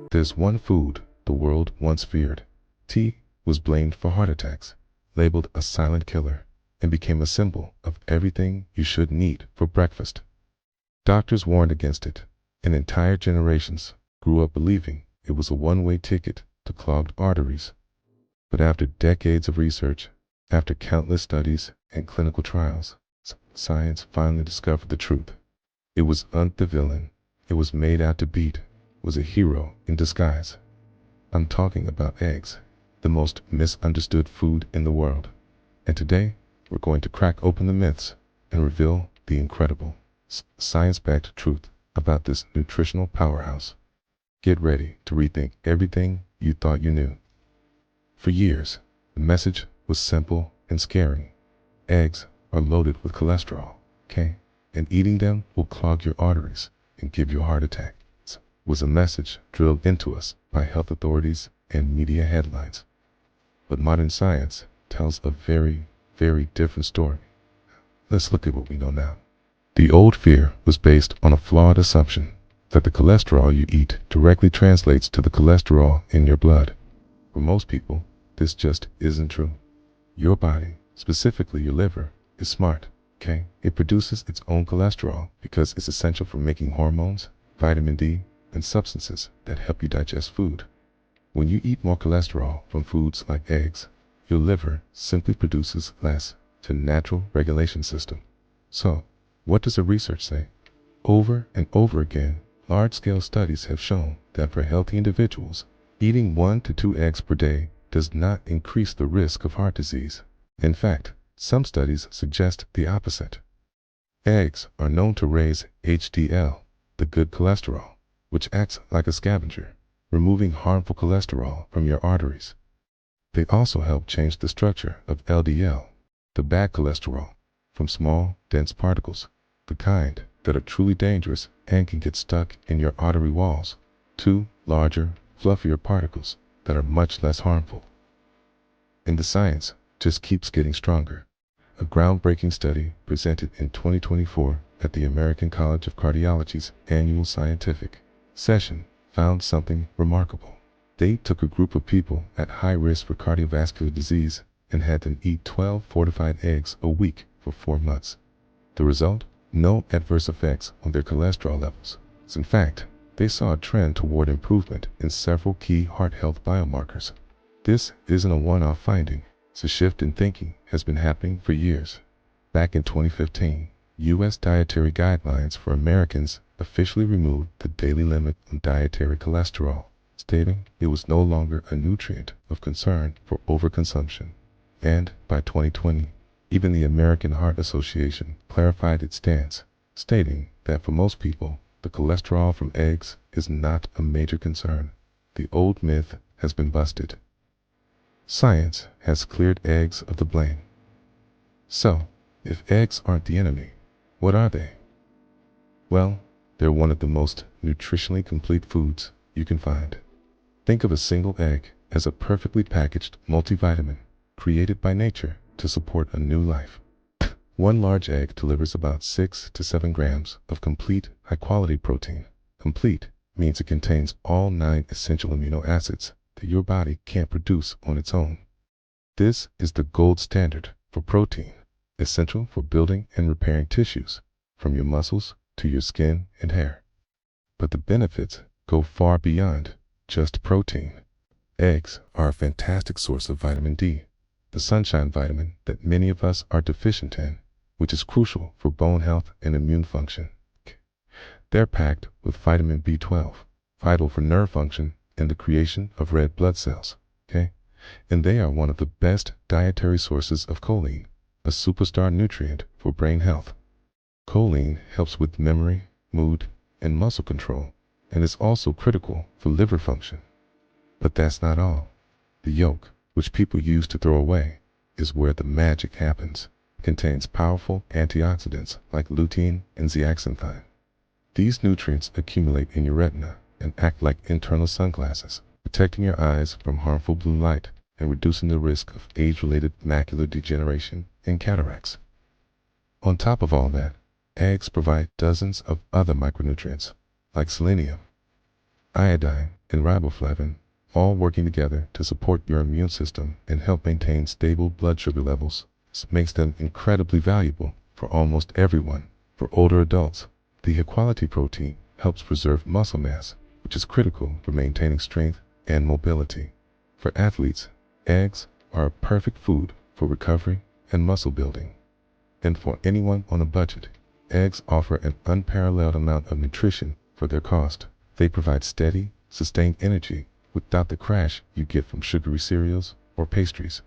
There's one food the world once feared. Tea was blamed for heart attacks, labeled a silent killer, and became a symbol of everything you shouldn't eat for breakfast. Doctors warned against it, and entire generations grew up believing it was a one-way ticket to clogged arteries. But after decades of research, after countless studies and clinical trials, science finally discovered the truth. It wasn't the villain it was made out to beat, was a hero in disguise. I'm talking about eggs, the most misunderstood food in the world. And today, we're going to crack open the myths and reveal the incredible, science-backed truth about this nutritional powerhouse. Get ready to rethink everything you thought you knew. For years, the message was simple and scary. Eggs are loaded with cholesterol, okay? And eating them will clog your arteries and give you a heart attack. Was a message drilled into us by health authorities and media headlines. But modern science tells a very, very different story. Let's look at what we know now. The old fear was based on a flawed assumption that the cholesterol you eat directly translates to the cholesterol in your blood. For most people, this just isn't true. Your body, specifically your liver, is smart, okay? It produces its own cholesterol because it's essential for making hormones, vitamin D, and substances that help you digest food. When you eat more cholesterol from foods like eggs, your liver simply produces less to natural regulation system. So, what does the research say? Over and over again, large-scale studies have shown that for healthy individuals, eating 1 to 2 eggs per day does not increase the risk of heart disease. In fact, some studies suggest the opposite. Eggs are known to raise HDL, the good cholesterol, which acts like a scavenger, removing harmful cholesterol from your arteries. They also help change the structure of LDL, the bad cholesterol, from small, dense particles, the kind that are truly dangerous and can get stuck in your artery walls, to larger, fluffier particles that are much less harmful. And the science just keeps getting stronger. A groundbreaking study presented in 2024 at the American College of Cardiology's annual scientific session found something remarkable. They took a group of people at high risk for cardiovascular disease and had them eat 12 fortified eggs a week for 4 months. The result? No adverse effects on their cholesterol levels. In fact, they saw a trend toward improvement in several key heart health biomarkers. This isn't a one-off finding. The shift in thinking has been happening for years. Back in 2015, U.S. dietary guidelines for Americans officially removed the daily limit on dietary cholesterol, stating it was no longer a nutrient of concern for overconsumption. And by 2020, even the American Heart Association clarified its stance, stating that for most people, the cholesterol from eggs is not a major concern. The old myth has been busted. Science has cleared eggs of the blame. So, if eggs aren't the enemy, what are they? Well, they're one of the most nutritionally complete foods you can find. Think of a single egg as a perfectly packaged multivitamin created by nature to support a new life. One large egg delivers about 6 to 7 grams of complete, high-quality protein. Complete means it contains all 9 essential amino acids that your body can't produce on its own. This is the gold standard for protein, essential for building and repairing tissues, from your muscles to your skin and hair. But the benefits go far beyond just protein. Eggs are a fantastic source of vitamin D, the sunshine vitamin that many of us are deficient in, which is crucial for bone health and immune function. They're packed with vitamin B12, vital for nerve function and the creation of red blood cells, okay? And they are one of the best dietary sources of choline, a superstar nutrient for brain health. Choline helps with memory, mood, and muscle control, and is also critical for liver function. But that's not all. The yolk, which people use to throw away, is where the magic happens. It contains powerful antioxidants like lutein and zeaxanthin. These nutrients accumulate in your retina and act like internal sunglasses, protecting your eyes from harmful blue light and reducing the risk of age-related macular degeneration and cataracts. On top of all that, eggs provide dozens of other micronutrients, like selenium, iodine, and riboflavin, all working together to support your immune system and help maintain stable blood sugar levels. This makes them incredibly valuable for almost everyone. For older adults, the high-quality protein helps preserve muscle mass, which is critical for maintaining strength and mobility. For athletes, eggs are a perfect food for recovery and muscle building. And for anyone on a budget, eggs offer an unparalleled amount of nutrition for their cost. They provide steady, sustained energy without the crash you get from sugary cereals or pastries.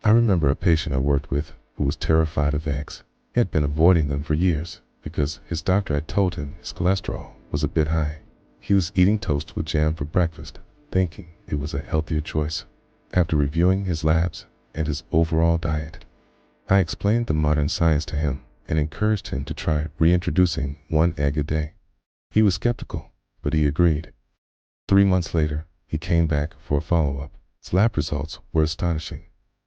I remember a patient I worked with who was terrified of eggs. He had been avoiding them for years because his doctor had told him his cholesterol was a bit high. He was eating toast with jam for breakfast, thinking it was a healthier choice. After reviewing his labs and his overall diet, I explained the modern science to him and encouraged him to try reintroducing one egg a day. He was skeptical, but he agreed. 3 months later, he came back for a follow-up. His lab results were astonishing.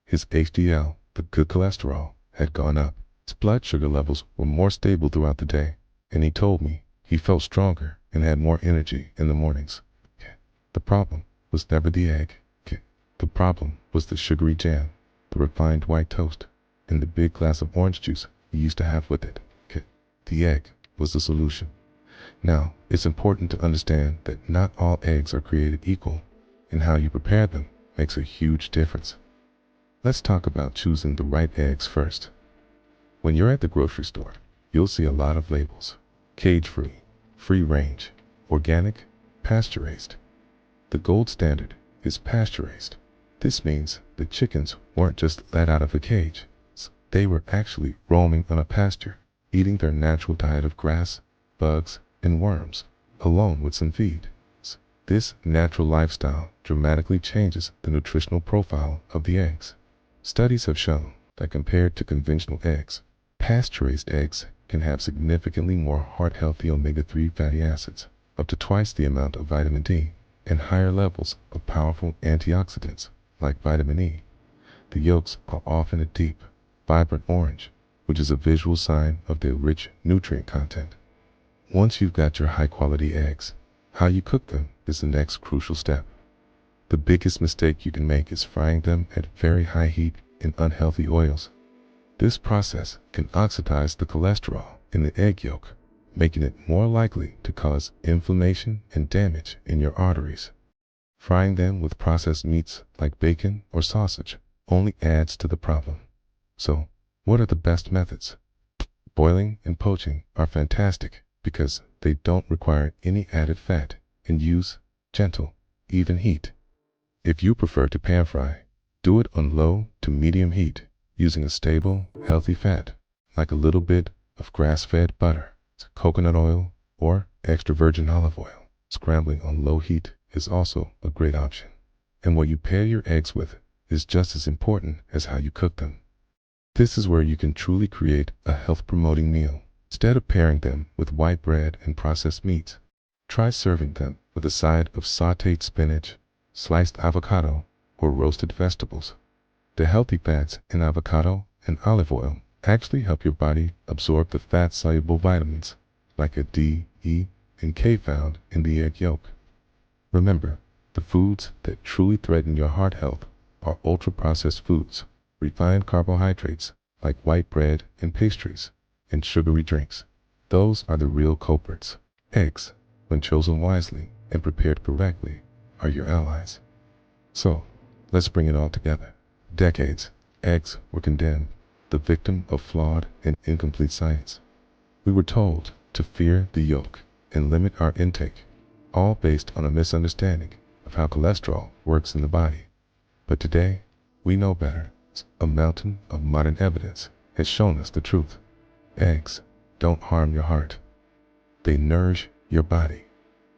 His HDL, the good cholesterol, had gone up. His blood sugar levels were more stable throughout the day, and he told me he felt stronger and had more energy in the mornings. The problem was never the egg. The problem was the sugary jam, the refined white toast, and the big glass of orange juice he used to have with it. The egg was the solution. Now, it's important to understand that not all eggs are created equal, and how you prepare them makes a huge difference. Let's talk about choosing the right eggs first. When you're at the grocery store, you'll see a lot of labels: cage-free, free-range, organic, pasture-raised. The gold standard is pasture-raised. This means the chickens weren't just let out of a cage. They were actually roaming on a pasture, eating their natural diet of grass, bugs, and worms, along with some feed. This natural lifestyle dramatically changes the nutritional profile of the eggs. Studies have shown that compared to conventional eggs, pasture-raised eggs can have significantly more heart-healthy omega-3 fatty acids, up to twice the amount of vitamin D, and higher levels of powerful antioxidants like vitamin E. The yolks are often a deep, vibrant orange, which is a visual sign of their rich nutrient content. Once you've got your high-quality eggs, how you cook them is the next crucial step. The biggest mistake you can make is frying them at very high heat in unhealthy oils. This process can oxidize the cholesterol in the egg yolk, making it more likely to cause inflammation and damage in your arteries. Frying them with processed meats like bacon or sausage only adds to the problem. So, what are the best methods? Boiling and poaching are fantastic because they don't require any added fat and use gentle, even heat. If you prefer to pan fry, do it on low to medium heat using a stable, healthy fat, like a little bit of grass-fed butter, coconut oil, or extra virgin olive oil. Scrambling on low heat is also a great option. And what you pair your eggs with is just as important as how you cook them. This is where you can truly create a health-promoting meal. Instead of pairing them with white bread and processed meats, try serving them with a side of sautéed spinach, sliced avocado, or roasted vegetables. The healthy fats in avocado and olive oil actually help your body absorb the fat-soluble vitamins like a D, E, and K found in the egg yolk. Remember, the foods that truly threaten your heart health are ultra-processed foods, refined carbohydrates like white bread and pastries, and sugary drinks. Those are the real culprits. Eggs, when chosen wisely and prepared correctly, are your allies. So, let's bring it all together. Decades, eggs were condemned, the victim of flawed and incomplete science. We were told to fear the yolk and limit our intake, all based on a misunderstanding of how cholesterol works in the body. But today, we know better. A mountain of modern evidence has shown us the truth. Eggs don't harm your heart. They nourish your body.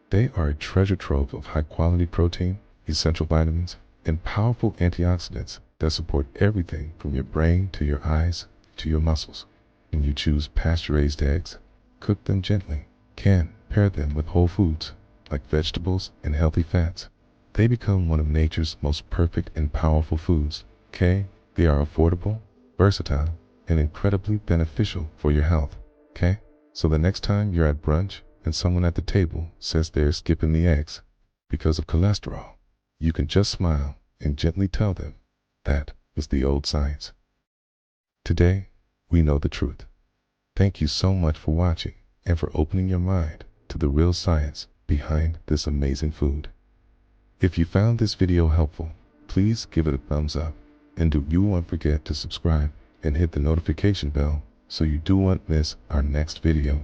They are a treasure trove of high-quality protein, essential vitamins, and powerful antioxidants that support everything from your brain to your eyes to your muscles. When you choose pasture-raised eggs, cook them gently. Pair them with whole foods like vegetables and healthy fats. They become one of nature's most perfect and powerful foods. They are affordable, versatile, and incredibly beneficial for your health. So the next time you're at brunch and someone at the table says they're skipping the eggs, because of cholesterol. You can just smile and gently tell them that was the old science. Today, we know the truth. Thank you so much for watching and for opening your mind to the real science behind this amazing food. If you found this video helpful, please give it a thumbs up, and do you not forget to subscribe and hit the notification bell so you don't miss our next video.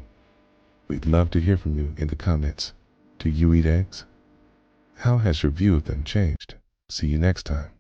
We'd love to hear from you in the comments. Do you eat eggs? How has your view of them changed? See you next time.